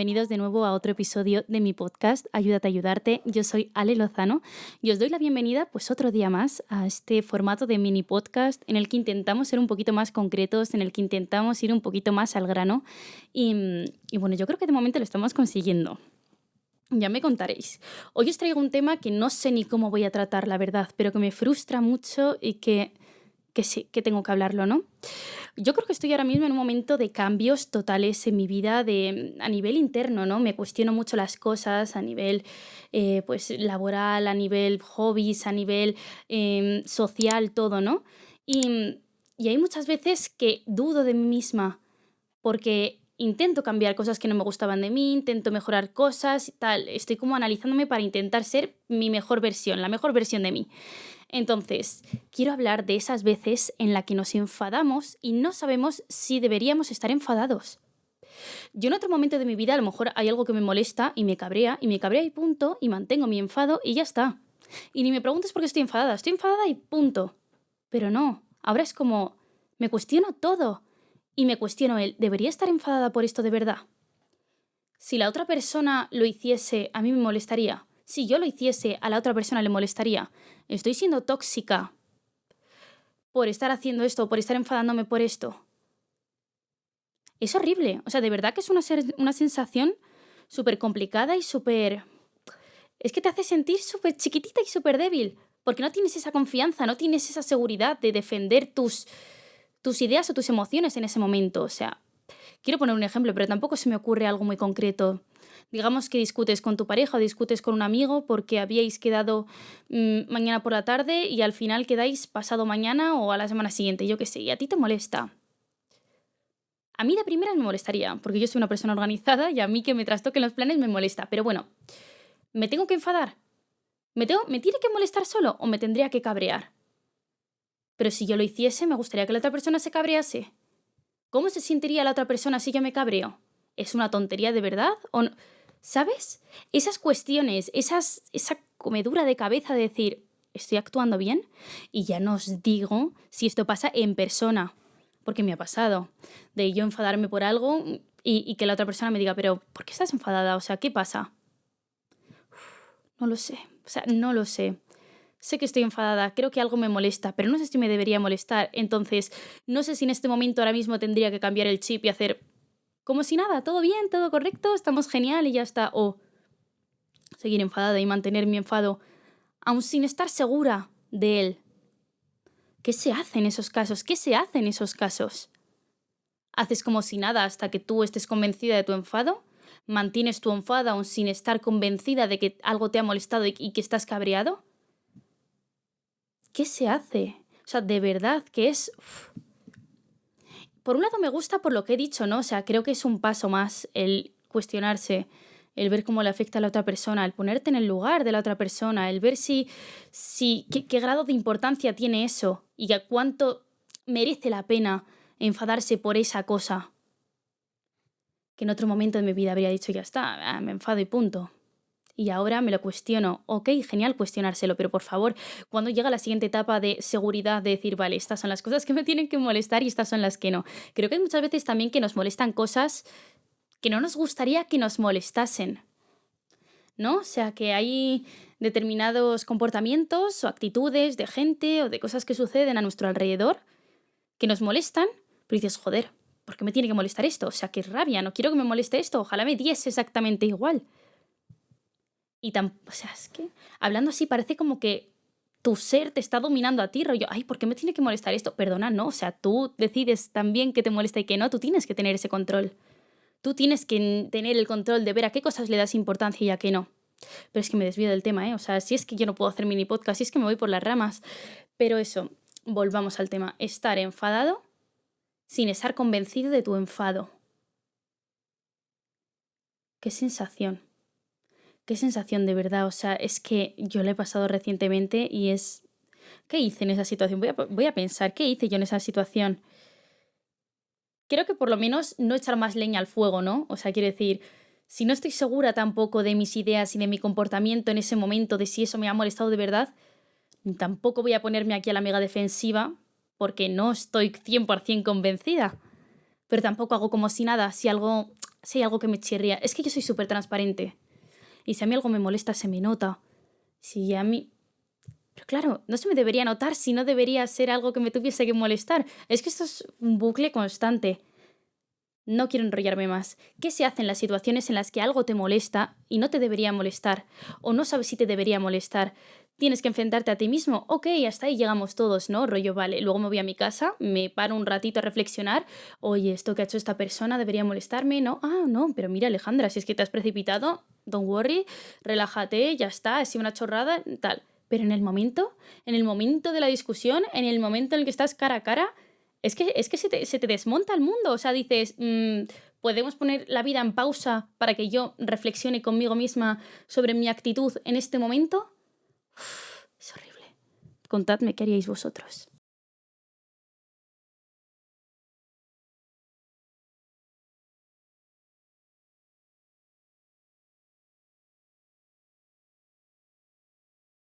bienvenidos de nuevo a otro episodio de mi podcast Ayúdate a ayudarte. Yo soy Ale Lozano y os doy la bienvenida pues otro día más a este formato de mini podcast en el que intentamos ser un poquito más concretos, en el que intentamos ir un poquito más al grano y bueno, yo creo que de momento lo estamos consiguiendo. Ya me contaréis. Hoy os traigo un tema que no sé ni cómo voy a tratar, la verdad, pero que me frustra mucho y que sí, que tengo que hablarlo, ¿no? Yo creo que estoy ahora mismo en un momento de cambios totales en mi vida a nivel interno, ¿no? Me cuestiono mucho las cosas a nivel pues, laboral, a nivel hobbies, a nivel social, todo, ¿no? Y, y hay muchas veces que dudo de mí misma porque intento cambiar cosas que no me gustaban de mí, intento mejorar cosas y tal. Estoy como analizándome para intentar ser mi mejor versión, la mejor versión de mí. Entonces, quiero hablar de esas veces en las que nos enfadamos y no sabemos si deberíamos estar enfadados. Yo en otro momento de mi vida a lo mejor hay algo que me molesta y me cabrea y punto, y mantengo mi enfado y ya está. Y ni me preguntes por qué estoy enfadada y punto. Pero no, ahora es como, me cuestiono todo. Y me cuestiono ¿debería estar enfadada por esto de verdad? Si la otra persona lo hiciese, a mí me molestaría. Si yo lo hiciese, a la otra persona le molestaría. ¿Estoy siendo tóxica por estar haciendo esto o por estar enfadándome por esto? Es horrible. O sea, de verdad que es una sensación súper complicada y súper... Es que te hace sentir súper chiquitita y súper débil. Porque no tienes esa confianza, no tienes esa seguridad de defender tus ideas o tus emociones en ese momento. O sea, quiero poner un ejemplo, pero tampoco se me ocurre algo muy concreto. Digamos que discutes con tu pareja o discutes con un amigo porque habíais quedado mañana por la tarde y al final quedáis pasado mañana o a la semana siguiente, yo qué sé, y a ti te molesta. A mí de primeras me molestaría, porque yo soy una persona organizada y a mí que me trastoquen los planes me molesta. Pero bueno, ¿me tengo que enfadar? ¿Me tiene que molestar solo o me tendría que cabrear? Pero si yo lo hiciese, me gustaría que la otra persona se cabrease. ¿Cómo se sentiría la otra persona si yo me cabreo? ¿Es una tontería de verdad o no? ¿Sabes? Esas cuestiones, esa comedura de cabeza de decir, ¿estoy actuando bien? Y ya no os digo si esto pasa en persona, porque me ha pasado. De yo enfadarme por algo y que la otra persona me diga, pero ¿por qué estás enfadada? O sea, ¿qué pasa? No lo sé. O sea, no lo sé. Sé que estoy enfadada, creo que algo me molesta, pero no sé si me debería molestar. Entonces, no sé si en este momento ahora mismo tendría que cambiar el chip y hacer como si nada, todo bien, todo correcto, estamos genial y ya está. O seguir enfadada y mantener mi enfado, aun sin estar segura de él. ¿Qué se hace en esos casos? ¿Qué se hace en esos casos? ¿Haces como si nada hasta que tú estés convencida de tu enfado? ¿Mantienes tu enfado aun sin estar convencida de que algo te ha molestado y que estás cabreado? ¿Qué se hace? O sea, de verdad que es... Por un lado me gusta por lo que he dicho, ¿no? O sea, creo que es un paso más el cuestionarse, el ver cómo le afecta a la otra persona, el ponerte en el lugar de la otra persona, el ver qué grado de importancia tiene eso y a cuánto merece la pena enfadarse por esa cosa que en otro momento de mi vida habría dicho ya está, me enfado y punto. Y ahora me lo cuestiono. Ok, genial cuestionárselo, pero por favor, cuando llega la siguiente etapa de seguridad, de decir, vale, estas son las cosas que me tienen que molestar y estas son las que no. Creo que hay muchas veces también que nos molestan cosas que no nos gustaría que nos molestasen, ¿no? O sea, que hay determinados comportamientos o actitudes de gente o de cosas que suceden a nuestro alrededor que nos molestan, pero dices, joder, ¿por qué me tiene que molestar esto? O sea, qué rabia, no quiero que me moleste esto, ojalá me diese exactamente igual. O sea, es que hablando así parece como que tu ser te está dominando a ti, rollo, ay, ¿por qué me tiene que molestar esto? Perdona, no, o sea, tú decides también qué te molesta y qué no, tú tienes que tener ese control. Tú tienes que tener el control de ver a qué cosas le das importancia y a qué no. Pero es que me desvío del tema, ¿eh? O sea, si es que yo no puedo hacer mini podcast, si es que me voy por las ramas. Pero eso, volvamos al tema. Estar enfadado sin estar convencido de tu enfado. Qué sensación. Qué sensación de verdad. O sea, es que yo lo he pasado recientemente y es... ¿Qué hice en esa situación? Voy a pensar, ¿qué hice yo en esa situación? Creo que por lo menos no echar más leña al fuego, ¿no? O sea, quiero decir, si no estoy segura tampoco de mis ideas y de mi comportamiento en ese momento, de si eso me ha molestado de verdad, tampoco voy a ponerme aquí a la mega defensiva porque no estoy 100% convencida. Pero tampoco hago como si nada, si algo si hay algo que me chirría. Es que yo soy súper transparente. Y si a mí algo me molesta, se me nota. Si a mí... Pero claro, no se me debería notar si no debería ser algo que me tuviese que molestar. Es que esto es un bucle constante. No quiero enrollarme más. ¿Qué se hace en las situaciones en las que algo te molesta y no te debería molestar? O no sabes si te debería molestar. Tienes que enfrentarte a ti mismo. Ok, hasta ahí llegamos todos, ¿no? Rollo, vale. Luego me voy a mi casa, me paro un ratito a reflexionar. Oye, esto que ha hecho esta persona debería molestarme, ¿no? Ah, no, pero mira, Alejandra, si es que te has precipitado, don't worry, relájate, ya está, ha sido una chorrada, tal. Pero en el momento de la discusión, en el momento en el que estás cara a cara, es que se te desmonta el mundo. O sea, dices, ¿podemos poner la vida en pausa para que yo reflexione conmigo misma sobre mi actitud en este momento? Uf, es horrible. Contadme qué haríais vosotros.